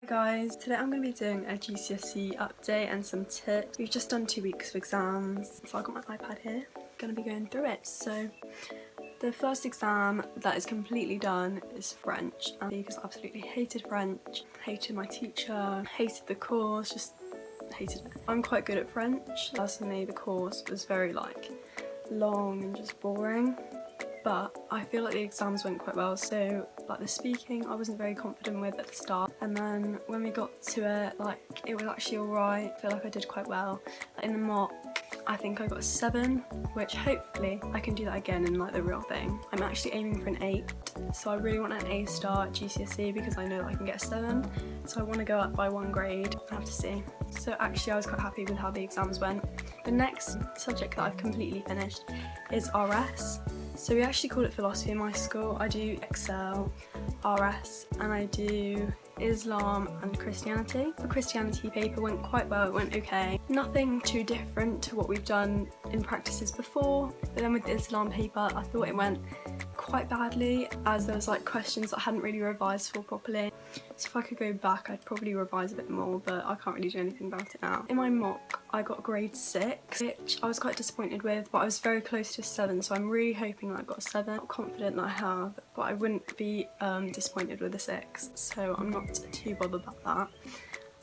Guys, today I'm going to be doing a GCSE update and some tips. We've just done 2 weeks of exams, so I've got my iPad here. I'm going to be going through it. So the first exam that is completely done is French, and because I absolutely hated French, hated my teacher, hated the course, just hated it. I'm quite good at French. Personally, the course was very long and just boring. But I feel like the exams went quite well, so the speaking I wasn't very confident with at the start, and then when we got to it, it was actually alright. I feel like I did quite well. In the mock, I think I got a 7, which hopefully I can do that again in the real thing. I'm actually aiming for an 8, so I really want an A star at GCSE because I know that I can get a 7, so I want to go up by 1 grade. I have to see. So actually I was quite happy with how the exams went. The next subject that I've completely finished is RS. So we actually call it philosophy in my school. I do Excel, RS, and I do Islam and Christianity. The Christianity paper went quite well, it went okay. Nothing too different to what we've done in practices before, but then with the Islam paper I thought it went quite badly, as there was questions that I hadn't really revised for properly. So if I could go back I'd probably revise a bit more, but I can't really do anything about it now. In my mock I got grade 6, which I was quite disappointed with, but I was very close to a 7, so I'm really hoping that I got a 7. I'm not confident that I have, but I wouldn't be disappointed with a 6, so I'm not too bothered about that.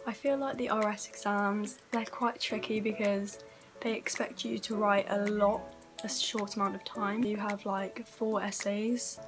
I feel like the RS exams, they're quite tricky because they expect you to write a short amount of time. You have 4 essays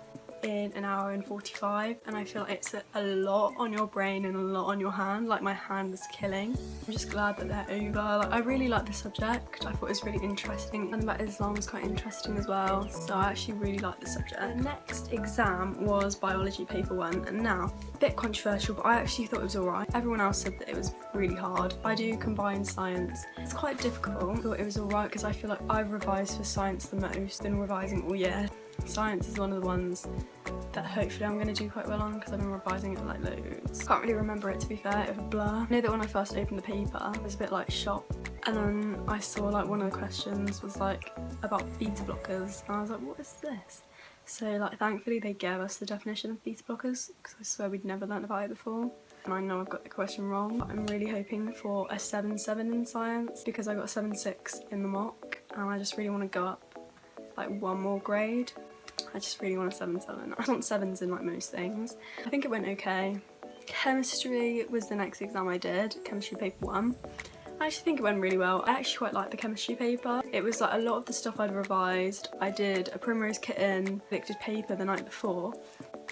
in an hour and 45, and I feel like it's a lot on your brain and a lot on your hand. My hand was killing. I'm just glad that they're over. I really like the subject. I thought it was really interesting, and about Islam was quite interesting as well, so I actually really liked the subject. The next exam was biology paper 1, and now a bit controversial, but I actually thought it was alright. Everyone else said that it was really hard. I do combined science. It's quite difficult. I thought it was alright because I feel like I've revised for science the most, been revising all year. Science is one of the ones that hopefully I'm going to do quite well on because I've been revising it loads. Can't really remember it, to be fair, it was a blur. I know that when I first opened the paper I was a bit shocked, and then I saw one of the questions was about beta blockers, and I was like, what is this? So thankfully they gave us the definition of beta blockers because I swear we'd never learnt about it before. And I know I've got the question wrong, but I'm really hoping for a 7-7 in science because I got a 7-6 in the mock, and I just really want to go up 1 more grade. I just really want a 7-7. I want 7s in most things. I think it went okay. Chemistry was the next exam I did, chemistry paper 1. I actually think it went really well. I actually quite liked the chemistry paper. It was a lot of the stuff I'd revised. I did a primrose kitten predicted paper the night before,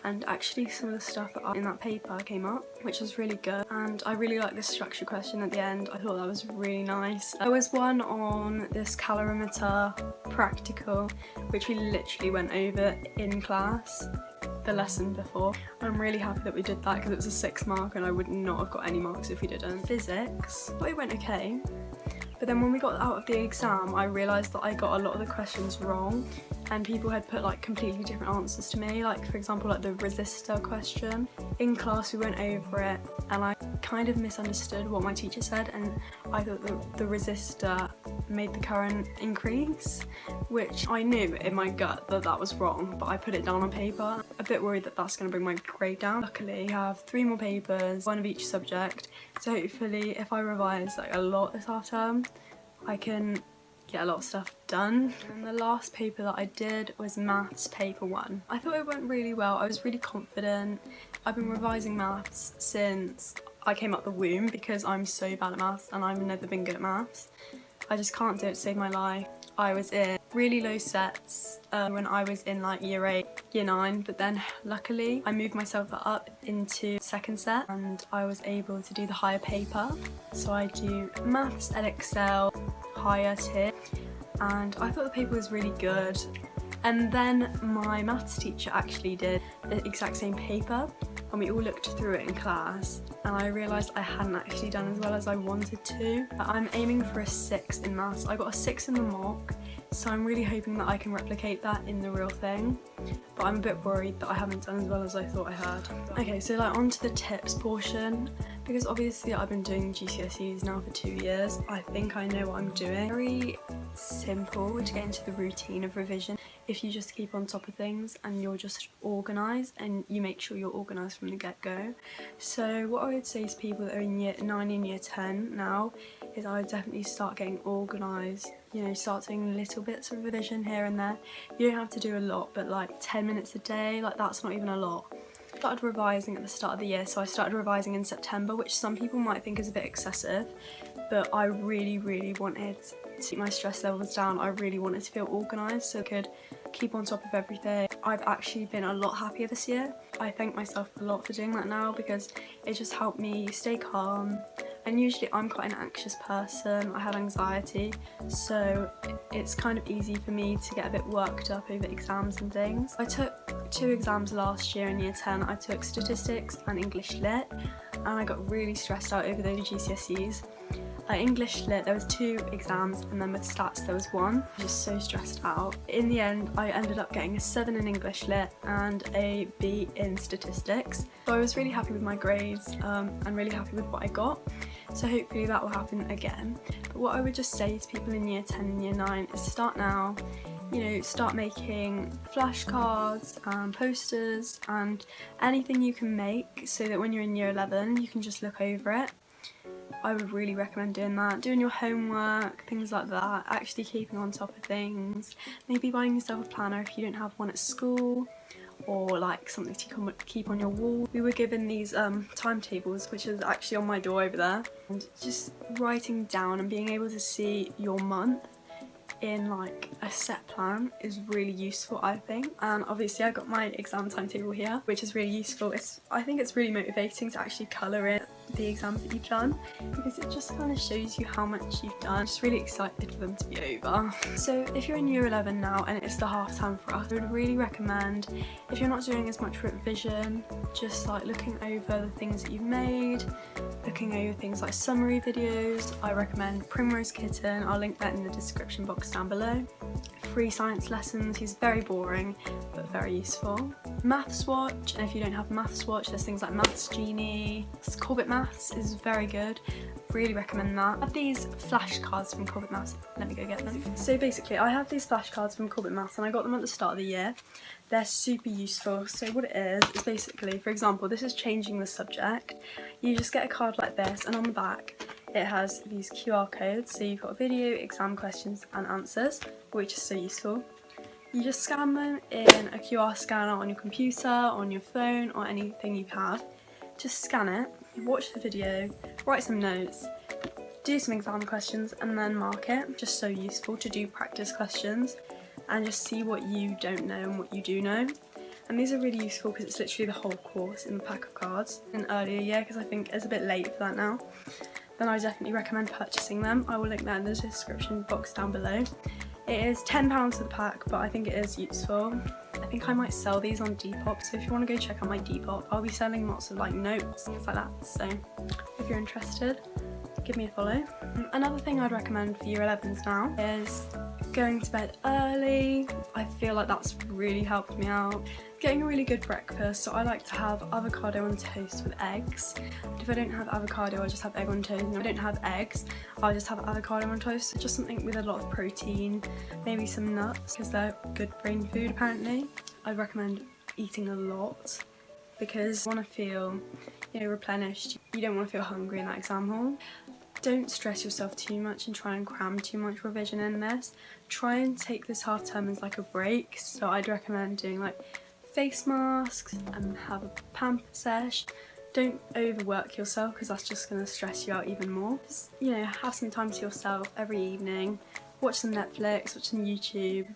and actually some of the stuff in that paper came up, which was really good. And I really liked this structure question at the end. I thought that was really nice. There was one on this calorimeter practical, which we literally went over in class the lesson before. I'm really happy that we did that because it was a 6 mark and I would not have got any marks if we didn't. Physics, I thought it went okay. But then when we got out of the exam, I realised that I got a lot of the questions wrong, and people had put completely different answers to me. For example, the resistor question. In class we went over it and I kind of misunderstood what my teacher said, and I thought that the resistor made the current increase, which I knew in my gut that that was wrong, but I put it down on paper. A bit worried that that's going to bring my grade down. Luckily I have 3 more papers, 1 of each subject, so hopefully if I revise a lot this half term I can get a lot of stuff done. And the last paper that I did was maths paper 1. I thought it went really well. I was really confident. I've been revising maths since I came out the womb because I'm so bad at maths and I've never been good at maths. I just can't do it to save my life. I was in really low sets when I was in year 8, year 9, but then luckily I moved myself up into 2nd set and I was able to do the higher paper. So I do maths and Excel higher tier, and I thought the paper was really good. And then my maths teacher actually did the exact same paper and we all looked through it in class, and I realised I hadn't actually done as well as I wanted to. I'm aiming for a 6 in maths. I got a 6 in the mock, so I'm really hoping that I can replicate that in the real thing, but I'm a bit worried that I haven't done as well as I thought I had. Okay, so on to the tips portion. because obviously I've been doing GCSEs now for 2 years. I think I know what I'm doing. Very simple to get into the routine of revision if you just keep on top of things and you're just organised and you make sure you're organised from the get-go. So what I would say to people that are in year 9 and year 10 now is I would definitely start getting organised, you know, start doing little bits of revision here and there. You don't have to do a lot, but like 10 minutes a day, like that's not even a lot. I started revising at the start of the year, so I started revising in September, which some people might think is a bit excessive, but I really wanted to keep my stress levels down. I really wanted to feel organised so I could keep on top of everything. I've actually been a lot happier this year. I thank myself a lot for doing that now because it just helped me stay calm. And usually I'm quite an anxious person, I have anxiety, so it's kind of easy for me to get a bit worked up over exams and things. I took 2 exams last year in year 10. I took statistics and English lit, and I got really stressed out over those GCSEs. English lit, there was 2 exams, and then with stats there was 1. I was just so stressed out. In the end, I ended up getting a 7 in English lit and a B in statistics. So I was really happy with my grades and really happy with what I got. So hopefully that will happen again. But what I would just say to people in year 10 and year 9 is start now. You know, start making flashcards and posters and anything you can make so that when you're in year 11 you can just look over it. I would really recommend doing that, doing your homework, things like that, actually keeping on top of things, maybe buying yourself a planner if you don't have one at school, or like something to keep on your wall. We were given these timetables, which is actually on my door over there, and just writing down and being able to see your month in like a set plan is really useful, I think. And obviously I got my exam timetable here, which is really useful. I think it's really motivating to actually colour in the exams that you've done because it just kind of shows you how much you've done. I'm just really excited for them to be over. So if you're in year 11 now and it's the half term for us, I would really recommend, if you're not doing as much revision, just like looking over the things that you've made, looking over things like summary videos. I recommend Primrose Kitten, I'll link that in the description box down below. Free science lessons, he's very boring but very useful. Maths Watch, and if you don't have Maths Watch, there's things like Maths Genie. Corbett Maths is very good, really recommend that. I have these flashcards from Corbett Maths, let me go get them. So basically I have these flashcards from Corbett Maths and I got them at the start of the year. They're super useful. So what it is basically, for example, this is changing the subject. You just get a card like this and on the back it has these QR codes, so you've got video, exam questions and answers, which is so useful. You just scan them in a QR scanner on your computer, on your phone or anything you have. Just scan it, watch the video, write some notes, do some exam questions and then mark it. Just so useful to do practice questions and just see what you don't know and what you do know. And these are really useful because it's literally the whole course in the pack of cards. In earlier year, because I think it's a bit late for that now, then I definitely recommend purchasing them. I will link that in the description box down below. It is £10 for the pack, but I think it is useful. I think I might sell these on Depop, so if you want to go check out my Depop, I'll be selling lots of like notes, things like that. So if you're interested, give me a follow. Another thing I'd recommend for year 11s now is going to bed early. I feel like that's really helped me out. Getting a really good breakfast, so I like to have avocado on toast with eggs. If I don't have avocado, I'll just have egg on toast. And if I don't have eggs, I'll just have avocado on toast. So just something with a lot of protein, maybe some nuts, because they're good brain food apparently. I'd recommend eating a lot because you want to feel, you know, replenished. You don't want to feel hungry in that exam hall. Don't stress yourself too much and try and cram too much revision in this. Try and take this half term as like a break. So I'd recommend doing like face masks and have a pamper sesh. Don't overwork yourself because that's just going to stress you out even more. Just, you know, have some time to yourself every evening. Watch some Netflix, watch some YouTube.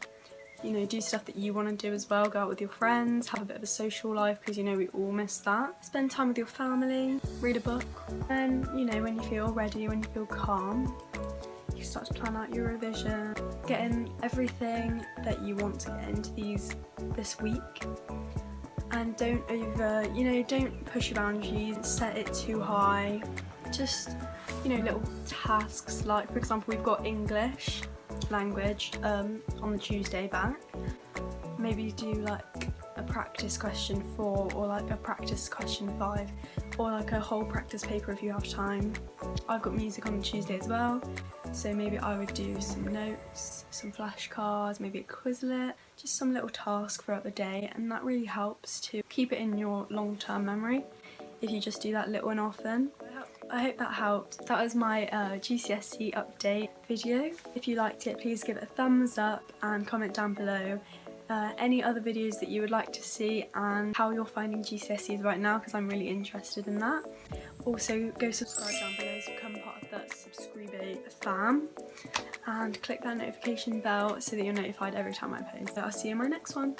You know, do stuff that you want to do as well. Go out with your friends, have a bit of a social life because you know we all miss that. Spend time with your family, read a book. And you know, when you feel ready, when you feel calm, you start to plan out your revision. Get in everything that you want to get into this week. And don't don't push your boundaries, set it too high. Just, you know, little tasks like, for example, we've got English language on the Tuesday back. Maybe do like a practice question 4 or like a practice question 5 or like a whole practice paper if you have time. I've got music on Tuesday as well, so maybe I would do some notes, some flashcards, maybe a Quizlet, just some little task throughout the day, and that really helps to keep it in your long-term memory if you just do that little and often. I hope that helped. That was my GCSE update video. If you liked it, please give it a thumbs up and comment down below any other videos that you would like to see and how you're finding GCSEs right now, because I'm really interested in that. Also, go subscribe down below to become part of the Subscribe fam, and click that notification bell so that you're notified every time I post. So I'll see you in my next one.